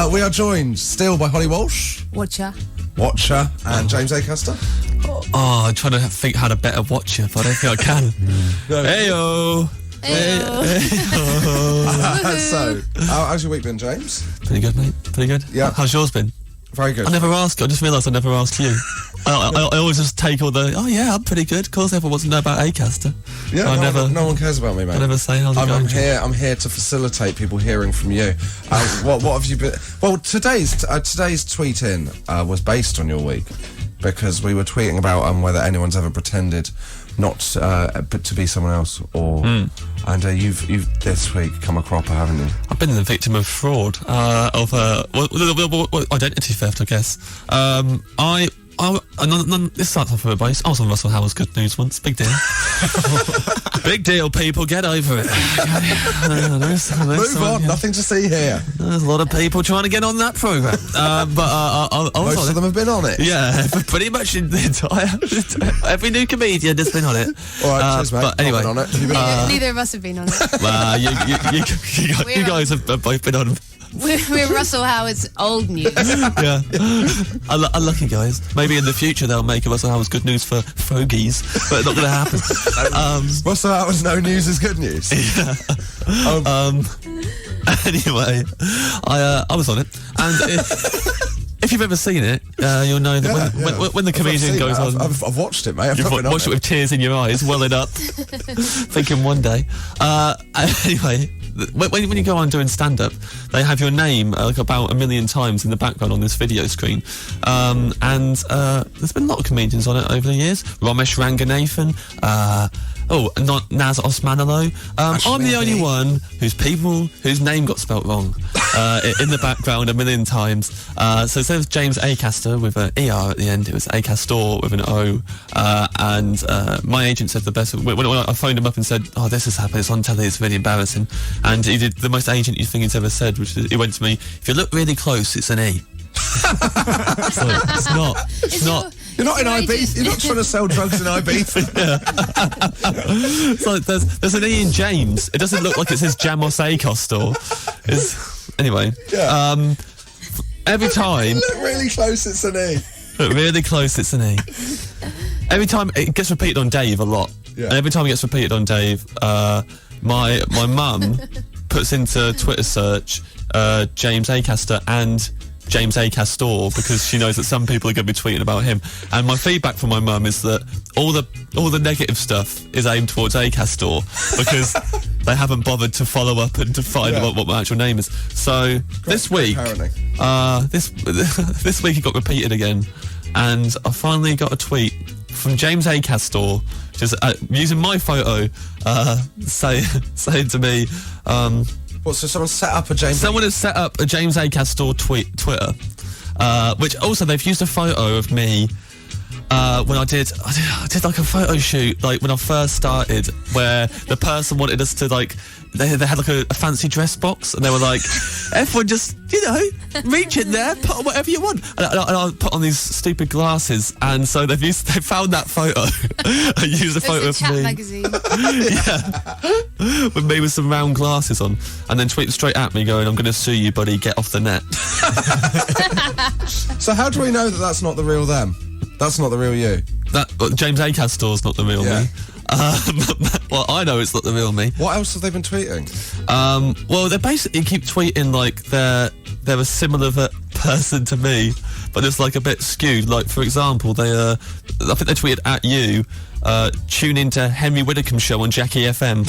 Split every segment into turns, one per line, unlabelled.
We are joined still by Holly Walsh,
Watcher,
and James Acaster.
I'm trying to think how to better Watcher, but I don't think I can. Heyo!
So, how's your week been, James?
Pretty good, mate. Pretty good.
Yeah.
How's yours been?
Very good.
I never asked. I just realised I never asked you. I always just take all the. Oh yeah, I'm pretty good. Of course, everyone wants to know about Acaster.
Yeah, no one cares about me, mate.
I never say how's it going.
I'm here to facilitate people hearing from you. What have you been? Well, today's tweet in was based on your week because we were tweeting about whether anyone's ever pretended not to be someone else, or and you've this week come a cropper, haven't you?
I've been the victim of fraud, of identity theft, I guess. This starts off with a base. I was on Russell Howard's Good News once. Big deal. Big deal, people. Get over it.
Move on. Nothing to see here.
There's a lot of people trying to get on that programme. But
most of them have been on it.
Yeah, pretty much the entire... every new comedian has been on it.
All right, cheers, mate.
But anyway...
Been on it.
neither of us have been on it.
Well, you guys have both been on.
We're Russell Howard's old news.
Yeah. Unlucky guys. Maybe in the future they'll make a Russell Howard's Good News for fogies, but it's not going to happen.
Russell Howard's no news is good news.
Yeah. Anyway, I was on it, and if you've ever seen it, you'll know that when the comedian goes on...
I've watched it, mate.
You've watched it with tears in your eyes, welling up, thinking one day. Anyway, when you go on doing stand-up, they have your name like about 1 million times in the background on this video screen. And there's been a lot of comedians on it over the years. Ramesh Ranganathan, not Naz Osmanalo. I'm the only one whose name got spelt wrong in the background 1 million times. So instead of James Acaster with an ER at the end, it was Acastor with an O. And my agent said the best. When I phoned him up and said, "Oh, this has happened. It's on telly. It's really embarrassing." And he did the most agent-y thing he's ever said, which is he went to me, "If you look really close, it's an E." So it's not.
You're not in IB. You're not trying to sell drugs in IB.
It's like there's an E in James. It doesn't look like it says Jamos Acastor. Anyway.
Yeah.
Every time.
Look really close, it's an E.
Look really close, it's an E. Every time it gets repeated on Dave a lot.
Yeah.
And every time it gets repeated on Dave, my mum puts into Twitter search James Acaster and James Acastor because she knows that some people are going to be tweeting about him. And my feedback from my mum is that all the negative stuff is aimed towards Acastor because they haven't bothered to follow up and to find out what my actual name is. So this week, this week it got repeated again, and I finally got a tweet from James Acastor, just using my photo, saying to me.
So someone set up a James...
Someone has set up a James Acastor Twitter, which also they've used a photo of me when I did like a photo shoot, like when I first started, where the person wanted us to like... They had like a fancy dress box, and they were like, everyone just, reach in there, put on whatever you want. And I put on these stupid glasses, and so they found that photo and used a photo of me.
Magazine.
Yeah. With me with some round glasses on, and then tweeted straight at me going, "I'm going to sue you, buddy, get off the net."
So how do we know that that's not the real them? That's not the real you?
James Acastor's not the real me. Well, I know it's not the real me.
What else have they been tweeting?
Well, they basically keep tweeting like they're a similar person to me, but it's like a bit skewed. Like, for example, I think they tweeted at you, tune into Henry Widdicombe show on Jackie FM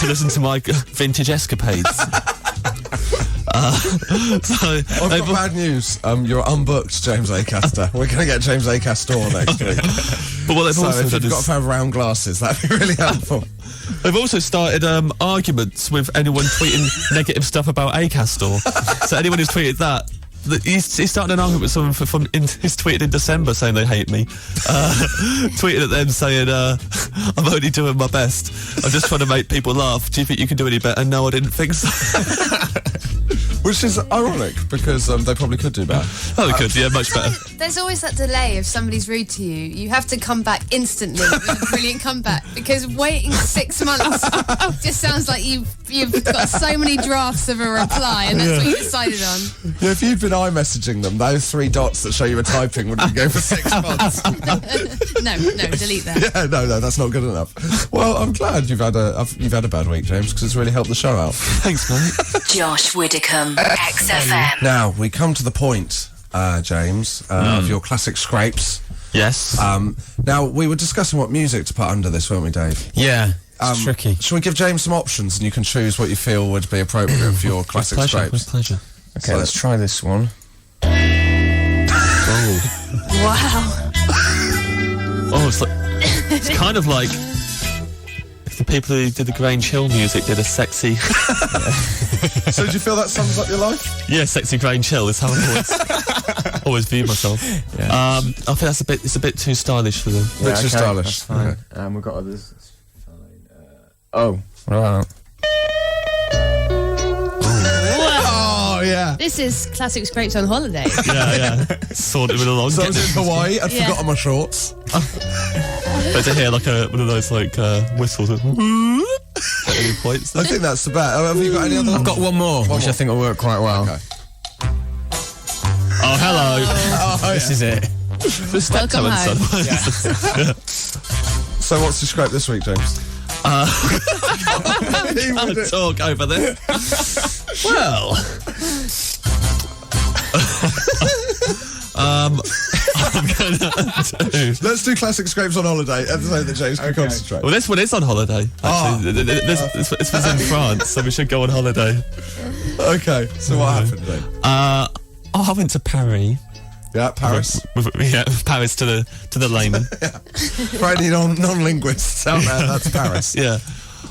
to listen to my vintage escapades. I've
got bad news. You're unbooked, James Acaster. We're going to get James Acastor next week.
But what they've also
if
done
you've got a pair of round glasses, that'd be really helpful.
They've also started arguments with anyone tweeting negative stuff about Acastor. So anyone who's tweeted that, he's started an argument with someone he's tweeted in December saying they hate me. Tweeted at them saying, I'm only doing my best. I'm just trying to make people laugh. Do you think you can do any better? No, I didn't think so.
Which is ironic because they probably could do better.
Oh, we could, yeah, much better.
There's always that delay if somebody's rude to you. You have to come back instantly with a brilliant comeback because waiting 6 months just sounds like you've got so many drafts of a reply and that's what you decided on.
Yeah, if you'd been iMessaging them, those 3 dots that show you were typing wouldn't go for 6 months.
No, delete that.
Yeah, no, that's not good enough. Well, I'm glad you've had a bad week, James, because it's really helped the show out.
Thanks, mate.
Josh Widdicombe, XFM.
Now we come to the point, James, of your classic scrapes.
Yes.
Now we were discussing what music to put under this, weren't we, Dave?
Yeah, it's tricky.
Shall we give James some options and you can choose what you feel would be appropriate for your classic
With
scrapes?
pleasure.
Okay, let's try this one.
Wow.
Oh, it's kind of like if the people who did the Grange Hill music did a sexy...
So do you feel that sums up your life?
Yeah, sexy Grange Hill is how I always view myself.
Yeah.
I think it's a bit too stylish for them.
Bit too stylish.
That's fine.
Okay.
We've got others. That's fine. What about
Oh yeah.
This is classic scrapes on holiday.
Yeah. Sorted with a long.
So I was in Hawaii. I'd
Yeah.
forgotten my shorts.
But to hear like one of those like whistles at any points.
I think that's the best. Have you got any other?
I've got one more, which I think will work quite well.
Okay.
Oh, hello.
This is it.
The steptoe and son.
So what's the scrape this week, James? He
Can't
wouldn't-
talk over this. Well, I'm gonna do.
Let's do classic scrapes on holiday. So that James can concentrate.
Well, this one is on holiday. Actually, this was in France, so we should go on holiday.
Okay. So what happened then?
I went to Paris.
Yeah, Paris.
Paris to the layman.
For any non-linguists out there, that's Paris.
Yeah.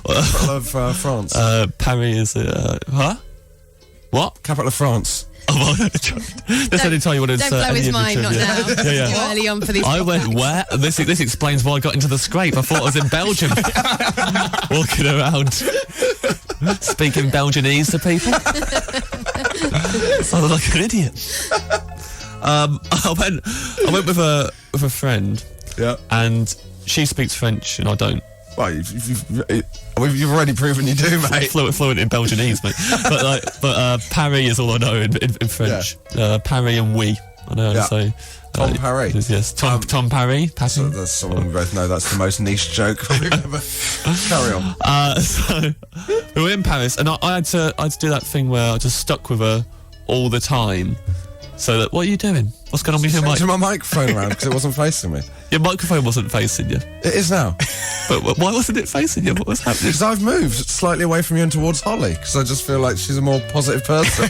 Capital of France.
Paris is what?
Capital of France.
Oh, well, that's any time you want to
Don't
insert
blow
any
his
of the
mind, not
trivia.
now.
Yeah.
Too early on for these.
I went where? This explains why I got into the scrape. I thought I was in Belgium, walking around speaking Belgianese to people. Sounded like an idiot. I went with a friend,
Yeah.
and she speaks French and I don't.
Well, you've already proven you do, mate.
Fluent in Belgianese, mate. But Paris is all I know in French. Paris and oui. I know how to say.
Tom Paris.
Yes, Tom Paris.
So
Passing.
that's someone we both know. That's the most niche joke we've ever. Carry on.
So we were in Paris, and I had to do that thing where I just stuck with her all the time. So that, what are you doing? What's going on with your mic?
Changing my microphone around because it wasn't facing me.
Your microphone wasn't facing you.
It is now.
But why wasn't it facing you? What was happening?
Because I've moved slightly away from you and towards Holly because I just feel like she's a more positive person.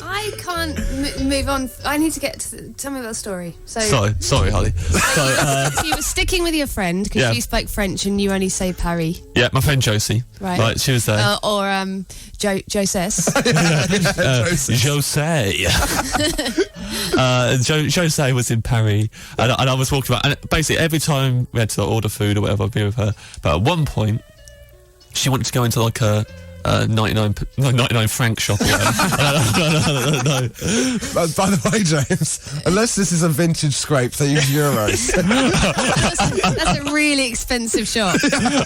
I can't move on. I need to get to tell me about the story. So
Sorry, Holly. So,
you were sticking with your friend because
Yeah.
she spoke French and you only say Paris,
yeah, my friend Josie.
Right.
She was there.
or Joses.
Jose. Jose was in Paris, and I was walking about, and basically every time we had to order food or whatever, I'd be with her. But at one point, she wanted to go into like a 99 franc shop or whatever. No.
By the way, James, unless this is a vintage scrape, they use euros.
That's a really expensive shop.
Yeah,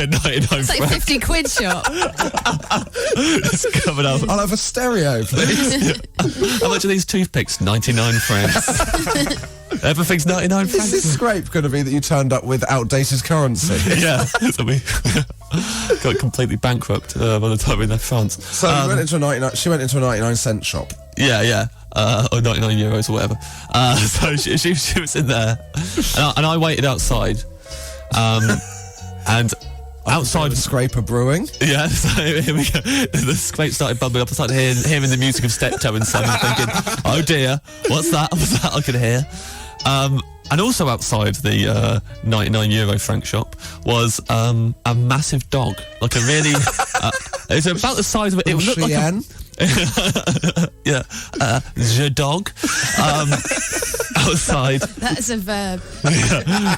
99
It's like
francs.
50 quid shop.
It's coming up.
I'll have a stereo, please.
How much are these toothpicks? 99 francs. Everything's 99
Is
francs.
this scrape going to be that you turned up with outdated currency?
Yeah, so we got completely bankrupt by the time we left France.
So you went into a 99. She went into a 99-cent shop.
Yeah, or 99 euros or whatever. So she was in there, and I waited outside, and outside.
Scraper Brewing.
Yeah, so here we go. The scrape started bubbling up. I started hearing the music of Steptoe and Son, and thinking, "Oh dear, what's that? What's that I can hear?" And also outside the 99 euro franc shop was a massive dog, like a really. It's about the size of it. It looked like a, yeah, the dog outside.
That's a verb.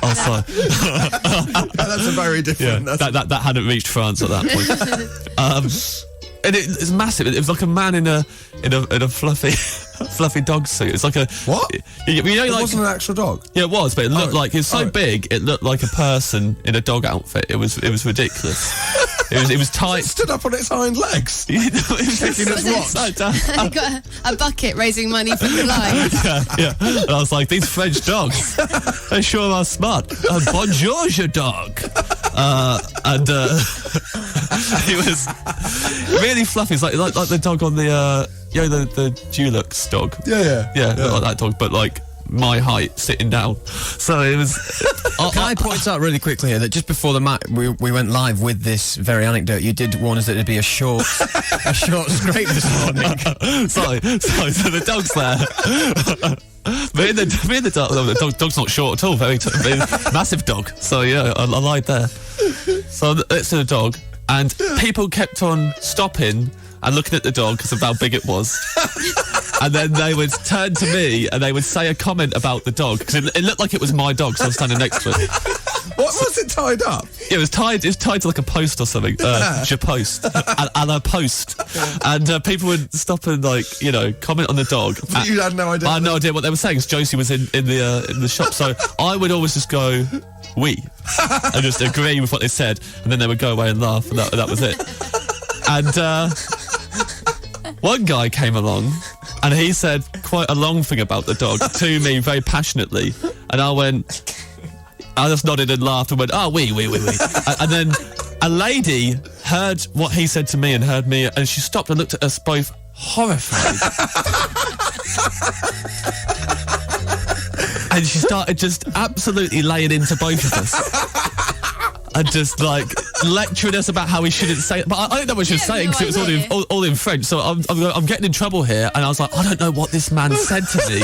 Outside.
That's a very different.
Yeah, that hadn't reached France at that point. And it's massive. It was like a man in a fluffy fluffy dog suit. It's like a
What?
You know,
It
like,
wasn't an actual dog.
yeah, it was, but it looked like it's so
oh.
big. It looked like a person in a dog outfit. It was ridiculous. It was tight.
It stood up on its hind legs.
It was
Taking its watch.
upside down.
I got a bucket raising money for the line.
Yeah. And I was like, these French dogs, they sure are smart. Bonjour, your dog. He was really fluffy. It's like the dog on the the Dulux dog.
Yeah.
Looked like that dog, but like my height, sitting down. So it was.
Can I point out really quickly here that just before the match, we went live with this very anecdote. You did warn us that it'd be a short scrape this morning.
Sorry. So the dog's there. Me and the dog. No, the dog's not short at all. Very massive dog. So yeah, I lied there. So it's the dog, and people kept on stopping and looking at the dog because of how big it was. And then they would turn to me and they would say a comment about the dog because it looked like it was my dog, so I was standing next to it.
What was it tied up?
It was tied to like a post or something. Je post. A la post. And people would stop and comment on the dog.
But you had no idea.
I had no idea what they were saying because Josie was in the shop. So I would always just go, "We," and just agree with what they said, and then they would go away and laugh, and that was it. And one guy came along and he said quite a long thing about the dog to me very passionately, and I just nodded and laughed and went, "Oh, we." And then a lady heard what he said to me and heard me, and she stopped and looked at us both horrified. And she started just absolutely laying into both of us. And just like lecturing us about how we shouldn't say it. But I don't know what she was saying because it was all in French. So I'm getting in trouble here. And I was like, I don't know what this man said to me.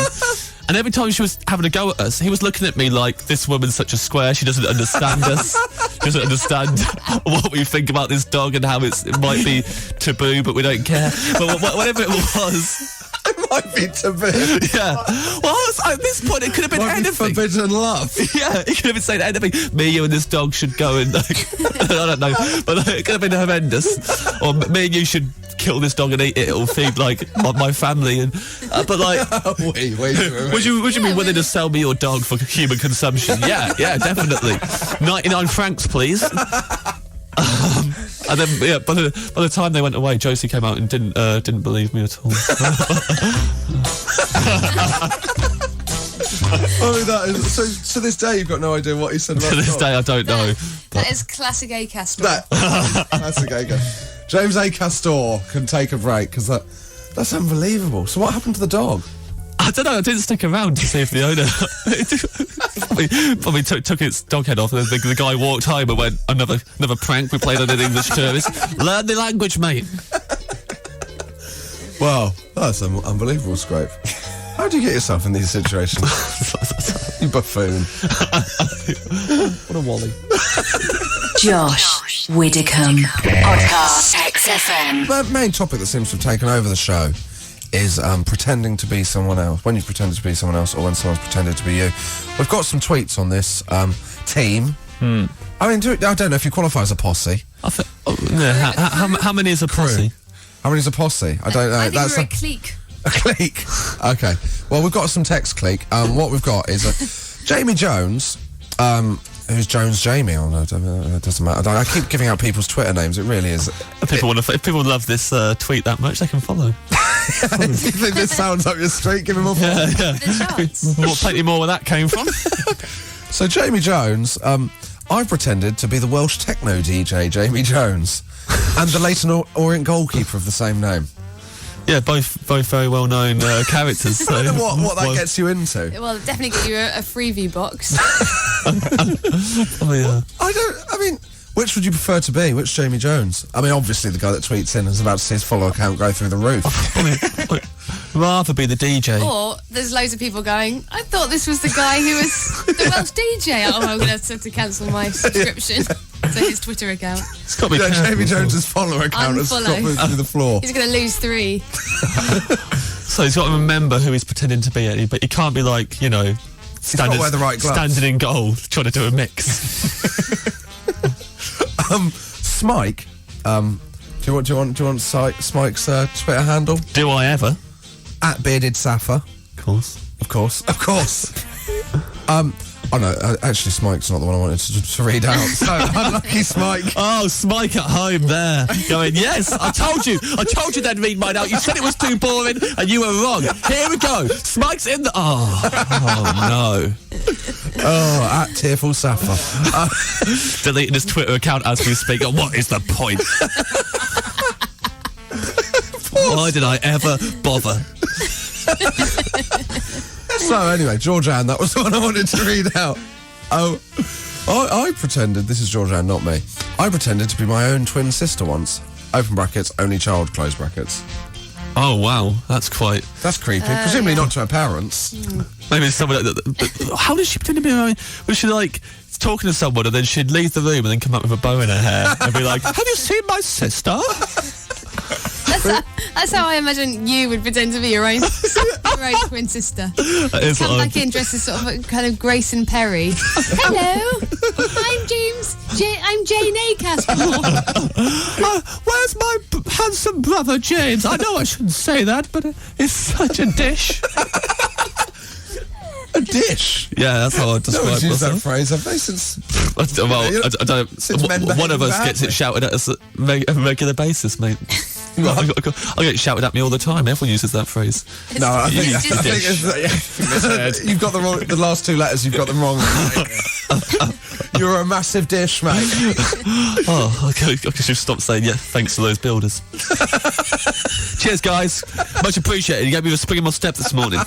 And every time she was having a go at us, he was looking at me like, this woman's such a square. She doesn't understand us. She doesn't understand what we think about this dog and how it might be taboo, but we don't care. But whatever it was...
It might be taboo.
Yeah. Well, at this point, it could have been anything.
Forbidden love.
Yeah, it could have been saying anything. Me, you, and this dog should go and I don't know, but it could have been horrendous. Or me and you should kill this dog and eat it. It'll feed like my family. And but like,
wait.
would you be willing to sell me your dog for human consumption? Yeah, definitely. 99 francs, please. And then, by the time they went away, Josie came out and didn't believe me at all.
That is, so to this day, you've got no idea what he said about
To this
the
day,
dog.
I don't know.
That is classic Acaster.
That's a Gaga. James Acastor can take a break because that's unbelievable. So what happened to the dog?
I don't know. I didn't stick around to see if the owner probably took its dog head off, and the guy walked home and went, another prank we played on an English tourist. Learn the language, mate.
Wow, that's an unbelievable scrape. How do you get yourself in these situations? You buffoon.
What a wally.
Josh Widdicombe. Podcast XFM.
The main topic that seems to have taken over the show is pretending to be someone else. When you've pretended to be someone else, or when someone's pretended to be you. We've got some tweets on this team. I mean, I don't know if you qualify as a posse.
How many is a posse?
How many is a posse? I don't know.
I think we're a clique.
A clique. Okay. Well, we've got some text clique. What we've got is Jamie Jones. Who's Jones Jamie? Oh no, it doesn't matter. I keep giving out people's Twitter names. It really is.
If people love this tweet that much, they can follow.
You think this sounds up your street? Give him a follow.
Yeah. Plenty more where that came from.
So Jamie Jones, I've pretended to be the Welsh techno DJ Jamie Jones, and the Leyton Orient goalkeeper of the same name.
Yeah, both very well known characters. So
I don't know what that gets you into.
Well, it'll definitely get you a freebie box.
I mean, which would you prefer to be? Which Jamie Jones? I mean, obviously the guy that tweets in is about to see his follower count go through the roof.
Rather be the DJ.
Or there's loads of people going, I thought this was the guy who was the Welsh DJ. Oh, I'm going to have to cancel my subscription to his Twitter account.
It's got to be
Jamie Jones's follower account has got through the floor.
He's going to lose 3.
So he's got to remember who he's pretending to be, but he can't be like, standing in goal trying to do a mix.
Smike Do you want Smike's Twitter handle?
Do I ever?
At Bearded Sappher.
Of course.
Of course. Oh no, actually Smike's not the one I wanted to read out, so unlucky Smike.
Oh, Smike at home there, going, yes, I told you they'd read mine out. You said it was too boring, and you were wrong. Here we go. Smike's in the... Oh no.
Oh, at Tearful Sappher.
Deleting his Twitter account as we speak. What is the point? Why did I ever bother?
So anyway, Georgianne, that was the one I wanted to read out. Oh, I pretended, this is Georgianne, not me, I pretended to be my own twin sister once. Open brackets, only child, close brackets.
Oh, wow, that's
creepy. Presumably not to her parents.
Maybe it's someone... How did she pretend to be her own... Was she, like, talking to someone and then she'd leave the room and then come up with a bow in her hair and be like, have you seen my sister?
That's how I imagine you would pretend to be your own twin sister. Come back in dressed as sort of a kind of Grace and Perry. Hello, I'm James. I'm Jane Acaster.
Where's my handsome brother James? I know I shouldn't say that, but it's such a dish.
A dish?
Yeah, that's how I describe
No one's used that
myself.
phrase, have they, since...
Well, I don't...
Since men behave
One of us
badly.
gets it shouted at us at a regular basis, mate. I get shouted at me all the time. Everyone uses that phrase.
No, I think
Just-
you've got the last two letters, you've got them wrong. You're a massive dish, mate.
Oh, okay, I should stop saying, yeah, thanks to those builders. Cheers, guys. Much appreciated. You gave me a spring in my step this morning.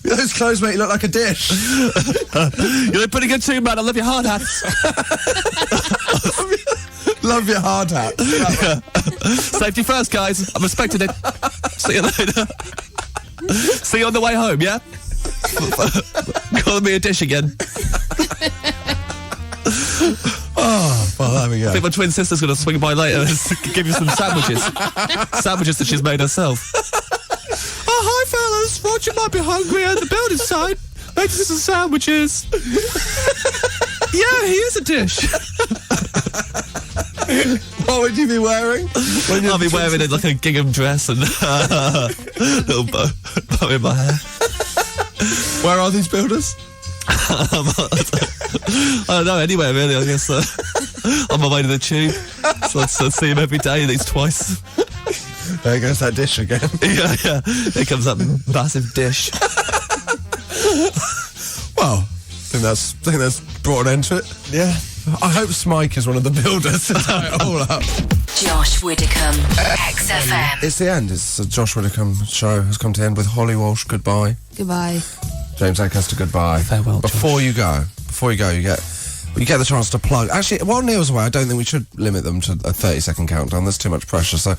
Those clothes make you look like a dish.
You're doing pretty good too, man. I love your hard hats.
Love your hard hat.
Safety first, guys. I'm respecting it. See you later. See you on the way home, yeah? Calling me a dish again.
Oh, well, there we go.
I think my twin sister's going to swing by later and give you some sandwiches. Sandwiches that she's made herself. Oh, hi, fellas. Thought you might be hungry at the building site. Make you some sandwiches. Yeah, he is a dish.
What would you be wearing?
I'll be wearing it like a gingham dress and little bow in my hair.
Where are these builders?
I don't know, anywhere really, I guess. On my way to the tube. So I see him every day, at least twice.
There goes that dish again.
Yeah. Here comes that massive dish.
Well, I think that's brought an end to it.
Yeah.
I hope Smike is one of the builders to tie it all up.
Josh Widdicombe, XFM.
It's the end. It's the Josh Widdicombe show has come to end with Holly Walsh, goodbye.
Goodbye.
James Acaster, goodbye.
Farewell,
Before you go, you get the chance to plug. Actually, while Neil's away, I don't think we should limit them to a 30-second countdown. There's too much pressure. So,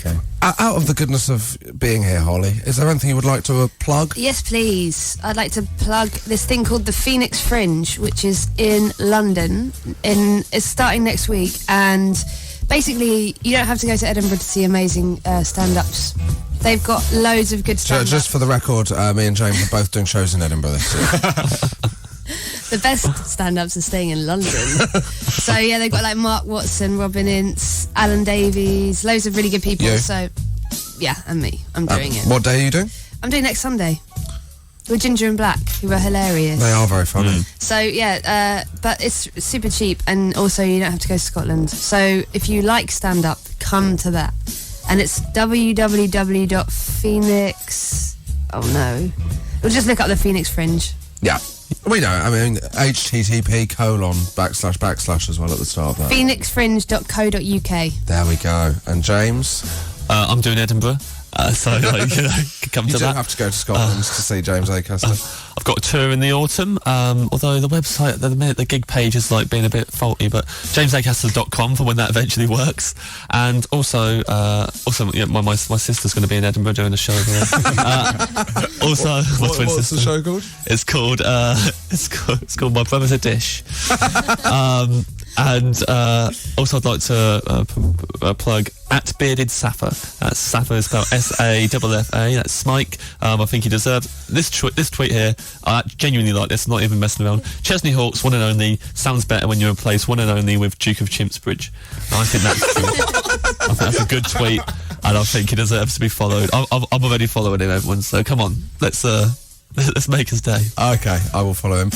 Okay.
Out of the goodness of being here, Holly, is there anything you would like to plug?
Yes, please. I'd like to plug this thing called the Phoenix Fringe, which is in London. It's starting next week, and basically, you don't have to go to Edinburgh to see amazing stand-ups. They've got loads of good stand-ups.
Just for the record, me and James are both doing shows in Edinburgh this year.
The best stand-ups are staying in London. So yeah, they've got like Mark Watson, Robin Ince, Alan Davies, loads of really good people.
You?
So yeah, and me. I'm doing it.
What day are you doing?
I'm doing next Sunday with Ginger and Black, who are hilarious.
They are very funny.
So yeah, but it's super cheap, and also you don't have to go to Scotland. So if you like stand-up, come to that. And it's www.phoenix... Oh no. We'll just look up the Phoenix Fringe.
Yeah. We know. I mean, http:// as well at the start of that.
phoenixfringe.co.uk.
There we go. And James?
I'm doing Edinburgh. So, like, you know, come
You
to
don't
that.
have to go to Scotland to see James Acaster.
I've got a tour in the autumn, although the website at the minute, the gig page is like being a bit faulty, but jamesacaster.com for when that eventually works. And also yeah, my sister's going to be in Edinburgh doing a show there. Also, my twin
What's
sister.
the show called?
It's called My Brother's a Dish. And also, I'd like to plug at Bearded Safa. That's Safa is spelled SAFFA. That's Smike. I think he deserves this tweet here. I genuinely like this. Not even messing around. Chesney Hawkes, one and only. Sounds better when you replace one and only with Duke of Chimpsbridge. I think that's true. I think that's a good tweet, and I think he deserves to be followed. I'm already following him, everyone. So come on, let's make his day.
Okay, I will follow him.